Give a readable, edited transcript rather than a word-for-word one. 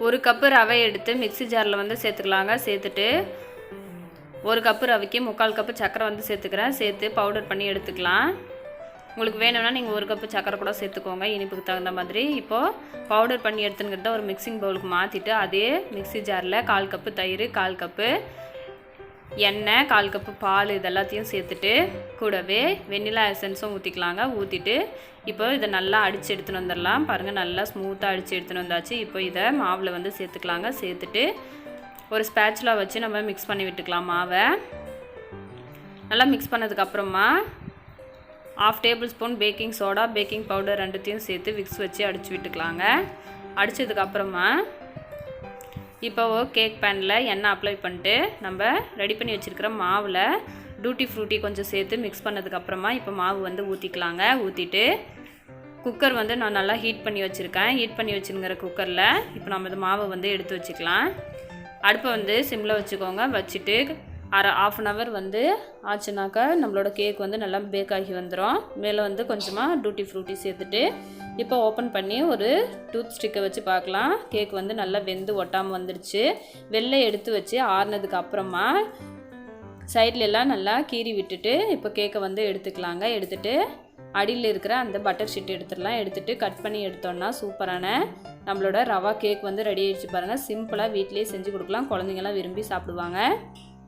1 cup ரவை எடுத்து mixie ஜாரில் வந்து சேர்த்துக்கலாங்க. சேர்த்துட்டு 1 கப்பு ரவைக்கு 3/4 கப்பு சர்க்கரை வந்து சேர்த்துக்கிறேன். சேர்த்து பவுடர் பண்ணி எடுத்துக்கலாம். உங்களுக்கு வேணும்னா நீங்கள் 1 கப்பு சர்க்கரை கூட சேர்த்துக்கோங்க, இனிப்புக்கு தகுந்த மாதிரி. இப்போது பவுடர் பண்ணி எடுத்துங்கிறத ஒரு மிக்சிங் பவுலுக்கு மாற்றிட்டு அதே மிக்ஸி ஜாரில் 1/4 கப்பு தயிர், 1/4 கப்பு எண்ணெய், 1/4 கப்பு பால் இது எல்லாத்தையும் சேர்த்துட்டு கூடவே வெண்ணிலா எசன்ஸும் ஊற்றிக்கலாங்க. ஊற்றிட்டு இப்போ இதை நல்லா அடித்து எடுத்துன்னு வந்துடலாம். பாருங்கள், நல்லா ஸ்மூத்தாக அடித்து எடுத்துன்னு வந்தாச்சு. இப்போ இதை மாவில் வந்து சேர்த்துக்கலாங்க. சேர்த்துட்டு ஒரு ஸ்பேச்சுலா வச்சு நம்ம மிக்ஸ் பண்ணி விட்டுக்கலாம். மாவை நல்லா மிக்ஸ் பண்ணதுக்கப்புறமா 1/2 table spoon baking soda, baking powder ரெண்டுத்தையும் சேர்த்து விக்ஸ் வச்சு அடித்து விட்டுக்கலாங்க. அடித்ததுக்கப்புறமா இப்போ கேக் பேனில் எண்ணெய் அப்ளை பண்ணிட்டு நம்ம ரெடி பண்ணி வச்சுருக்கிற மாவில் டூட்டி ஃப்ரூட்டி கொஞ்சம் சேர்த்து மிக்ஸ் பண்ணதுக்கப்புறமா இப்போ மாவு வந்து ஊற்றிக்கலாங்க. ஊற்றிட்டு குக்கர் வந்து நான் நல்லா ஹீட் பண்ணி வச்சுருக்கேன். ஹீட் பண்ணி வச்சுருங்கிற குக்கரில் இப்போ நம்ம இந்த மாவை வந்து எடுத்து வச்சுக்கலாம். அடுப்பை வந்து சிம்மில் வச்சுக்கோங்க. வச்சுட்டு ½ அன் ஹவர் வந்து ஆச்சுனாக்கா நம்மளோட கேக் வந்து நல்லா பேக் ஆகி வந்துடும். மேலே வந்து கொஞ்சமாக டூட்டி ஃப்ரூட்டி சேர்த்துட்டு இப்போ ஓப்பன் பண்ணி ஒரு டூத் ஸ்டிக்கை வச்சு பார்க்கலாம். கேக் வந்து நல்லா வெந்து ஒட்டாமல் வந்துடுச்சு. வெளில எடுத்து வச்சு ஆறுனதுக்கு அப்புறமா சைட்லெல்லாம் நல்லா கீறி விட்டுட்டு இப்போ கேக்கை வந்து எடுத்துக்கலாங்க. எடுத்துகிட்டு அடியில் இருக்கிற அந்த பட்டர் ஷீட் எடுத்துடலாம். எடுத்துகிட்டு கட் பண்ணி எடுத்தோன்னா சூப்பரான நம்மளோட ரவா கேக் வந்து ரெடி ஆகிடுச்சு பாருங்கள். சிம்பிளாக வீட்டிலேயே செஞ்சு கொடுக்கலாம். குழந்தைங்களாம் விரும்பி சாப்பிடுவாங்க.